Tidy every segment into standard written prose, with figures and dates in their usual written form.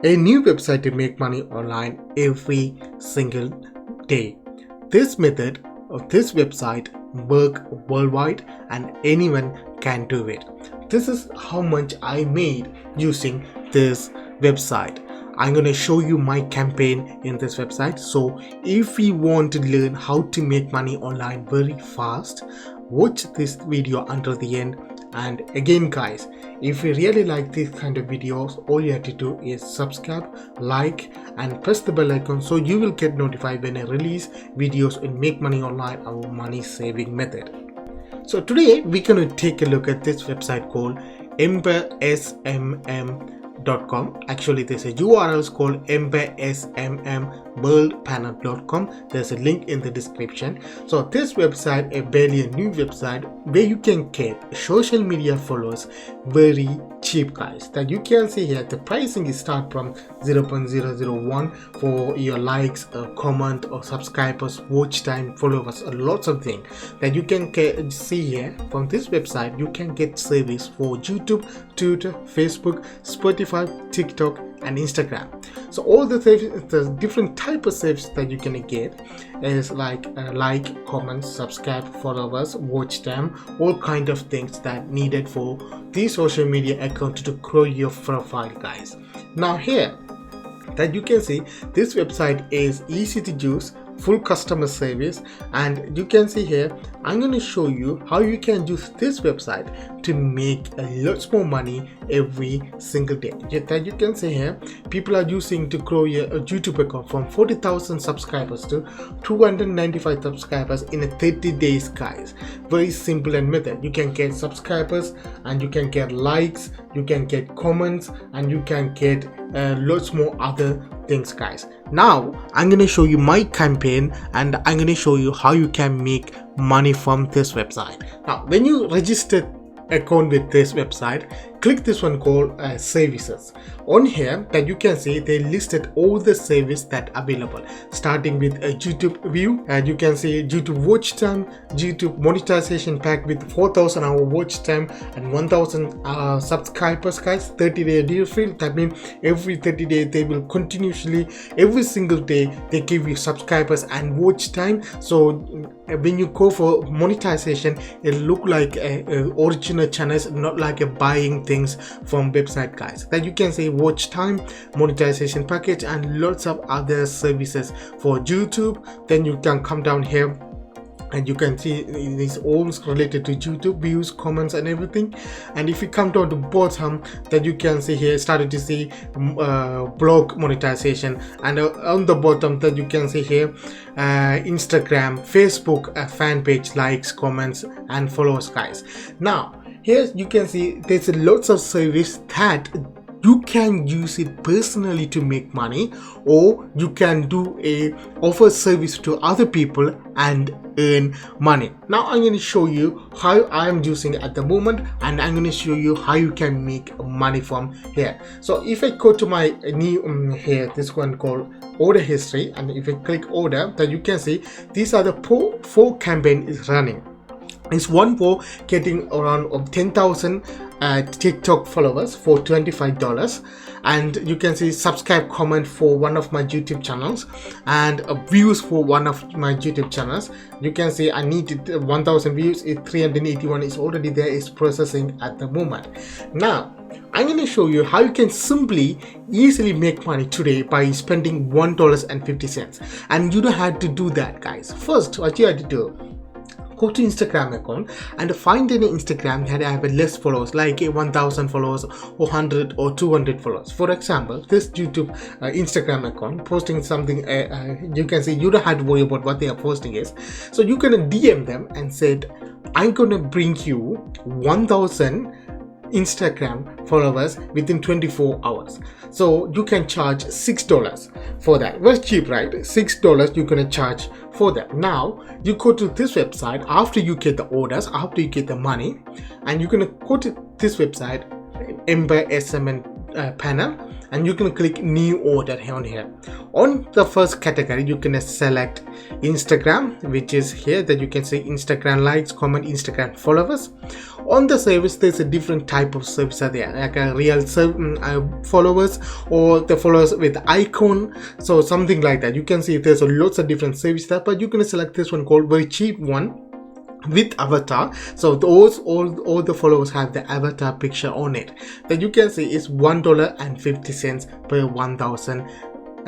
a new website to make money online every single day. This method of this website work worldwide and anyone can do it. This is how much I made using this website. I'm going to show you my campaign in this website. So if you want to learn how to make money online very fast, watch this video until the end. And again guys, if you really like this kind of videos, all you have to do is subscribe, like and press the bell icon so you will get notified when I release videos in Make Money Online, our money saving method. So today we're going to take a look at this website called empiresmm.com. Actually there's a URL called empiresmmworldpanel.com. there's a link in the description. So this website is barely a new website where you can get social media followers very cheap guys. That you can see here, the pricing is start from 0.001 for your likes, comment or subscribers, watch time, followers, lots of things that you can see here. From this website you can get service for YouTube, Twitter, Facebook, Spotify, TikTok and Instagram. So all the different type of service that you can get is like comments, subscribe, followers, watch time, all kind of things that needed for the social media account to grow your profile guys. Now here that you can see, this website is easy to use, full customer service, and you can see here I'm going to show you how you can use this website to make a lot more money every single day. That you can see here, people are using to grow your YouTube account from 40,000 subscribers to 295 subscribers in a 30 days guys. Very simple and method. You can get subscribers and you can get likes, you can get comments and you can get lots more other things guys. Now I'm going to show you my campaign and I'm going to show you how you can make money from this website. Now when you register account with this website, click this one called services. On here that you can see they listed all the service that available, starting with a YouTube view, and you can see YouTube watch time, YouTube monetization pack with 4,000 hour watch time and 1,000 subscribers guys, 30-day deal free. That means every 30 days they will continuously, every single day they give you subscribers and watch time. So when you go for monetization, it look like a original channels, not like a buying things from website guys. That you can say watch time, monetization package and lots of other services for YouTube. Then you can come down here and you can see these all related to YouTube views, comments and everything. And if you come down to bottom, that you can see here started to see blog monetization, and on the bottom that you can see here Instagram, Facebook fan page, likes, comments and followers guys. Now here you can see there's lots of service that you can use it personally to make money, or you can do a offer service to other people and earn money. Now I'm going to show you how I'm using it at the moment, and I'm going to show you how you can make money from here. So if I go to my new here, this one called order history, and if I click order, then you can see these are the four campaign is running. It's one for getting around 10,000 TikTok followers for $25, and you can see subscribe, comment for one of my YouTube channels, and views for one of my YouTube channels. You can see I needed 1,000 views, 381 is already there, is processing at the moment. Now I'm going to show you how you can simply easily make money today by spending $1.50, and you don't have to do that guys. First what you have to do, go to Instagram account and find any Instagram that have less followers, like 1,000 followers or 100 or 200 followers. For example, this YouTube Instagram account posting something, you can see you don't have to worry about what they are posting is. So you can DM them and said, I'm gonna bring you 1,000 Instagram followers within 24 hours. So you can charge $6 for that. Very cheap, right? $6 you're gonna charge for that. Now you go to this website after you get the orders, after you get the money, and you're gonna go to this website, Ember SMN panel, and you can click new order on here. On the first category, you can select Instagram, which is here, that you can see Instagram likes, comment, Instagram followers. On the service, there's a different type of service are there, like a real followers, or the followers with icon, so something like that. You can see there's lots of different services there, but you can select this one called very cheap one with avatar. So those all the followers have the avatar picture on it. That you can see is $1.50 per 1,000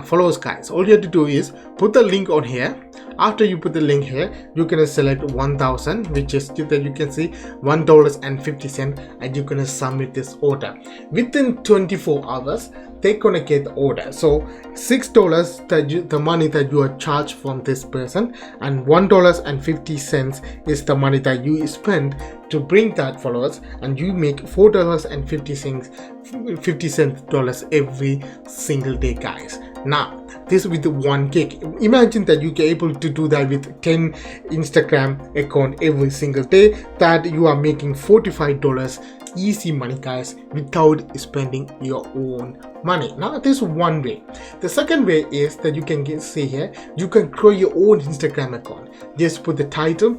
followers, guys. All you have to do is put the link on here. After you put the link here, you can select 1,000, which is that you can see $1.50, and you can submit this order. Within 24 hours, they're gonna get the order. So $6 that the money that you are charged from this person, and $1.50 is the money that you spend to bring that followers, and you make $4.50 every single day, guys. Now this with the 1 gig. Imagine that you get able to do that with 10 Instagram account every single day, that you are making $45 easy money, guys, without spending your own money. Now this is one way. The second way is that you can see here, you can create your own Instagram account. Just put the title,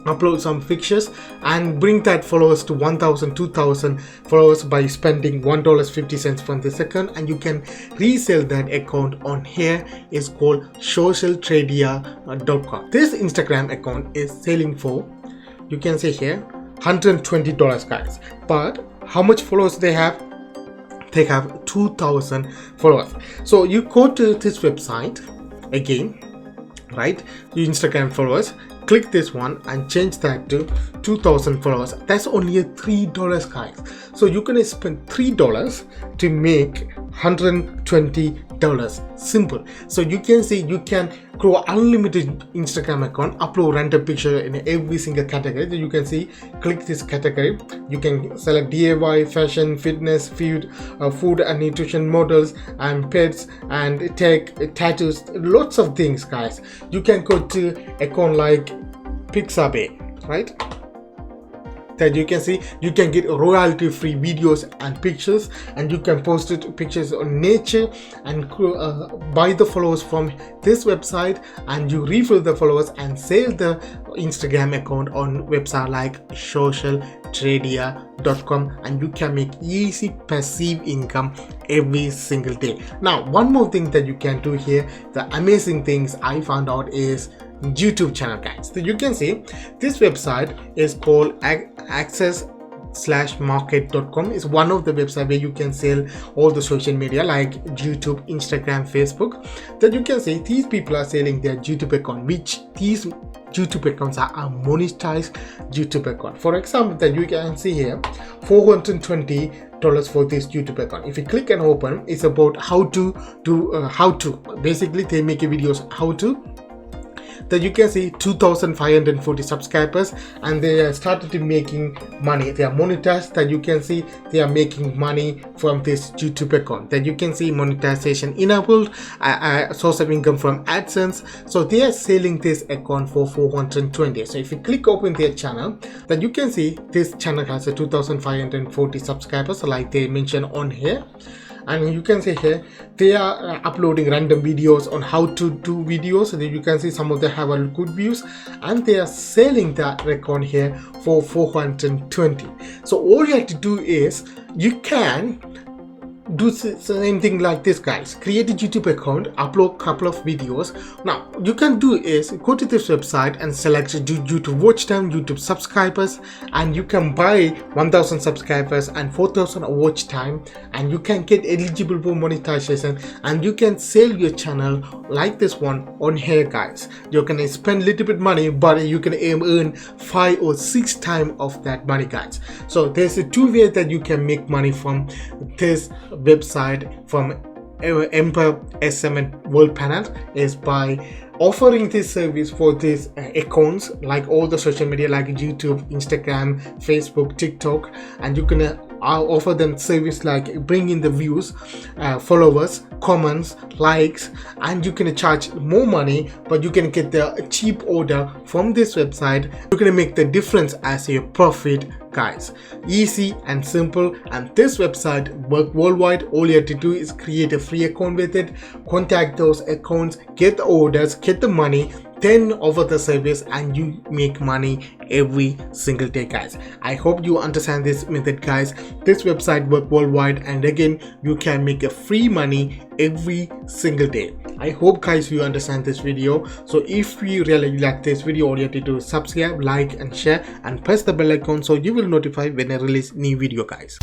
upload some pictures, and bring that followers to 1,000, 2,000 followers by spending $1.50 from this account, and you can resell that account on here. Is called socialtradia.com. This Instagram account is selling for, you can see here, $120, guys. But how much followers they have? They have 2,000 followers. So you go to this website again, right? Your Instagram followers, click this one and change that to 2,000 followers. That's only $3, guys. So you can spend $3 to make $120. Simple. So you can see you can grow unlimited Instagram account, upload random picture in every single category. So you can see, click this category, you can select DIY, fashion, fitness, food and nutrition, models and pets and tech, tattoos, lots of things, guys. You can go to account like Pixabay, right? That you can see you can get royalty free videos and pictures, and you can post it pictures on nature and buy the followers from this website, and you refill the followers and sell the Instagram account on website like socialtradia.com, and you can make easy passive income every single day. Now one more thing that you can do here, the amazing things I found out is YouTube channel, guys. So you can see this website is called access/market.com. is one of the websites where you can sell all the social media like YouTube, Instagram, Facebook. That you can see these people are selling their YouTube account, which these YouTube accounts are monetized YouTube account. For example, that you can see here $420 for this YouTube account. If you click and open, it's about how to do basically they make videos how to. That you can see 2,540 subscribers, and they started making money. They are monetized. That you can see they are making money from this YouTube account. That you can see monetization enabled, source of income from AdSense. So they are selling this account for 420. So if you click open their channel, that you can see this channel has a 2,540 subscribers, like they mentioned on here. And you can see here they are uploading random videos on how to do videos, so that you can see some of them have a good views, and they are selling that account here for 420. So all you have to do is you can do same thing like this, guys. Create a YouTube account, upload a couple of videos. Now you can do is go to this website and select YouTube watch time, YouTube subscribers, and you can buy 1,000 subscribers and 4,000 watch time, and you can get eligible for monetization, and you can sell your channel like this one on here, guys. You can spend little bit money, but you can earn 5 or 6 times of that money, guys. So there's a 2 ways that you can make money from this website, from Empire SM and World Panel, is by offering this service for these accounts like all the social media like YouTube, Instagram, Facebook, TikTok, and you can offer them service like bring in the views, followers, comments, likes, and you can charge more money, but you can get the cheap order from this website. You're gonna make the difference as your profit, guys. Easy and simple, and this website work worldwide. All you have to do is create a free account with it, contact those accounts, get the orders, get the money, then offer the service, and you make money every single day, guys. I hope you understand this method, guys. This website work worldwide, and again, you can make a free money every single day. I hope, guys, you understand this video. So if you really like this video, all you have to do is subscribe, like, and share, and press the bell icon so you will notify when I release new video, guys.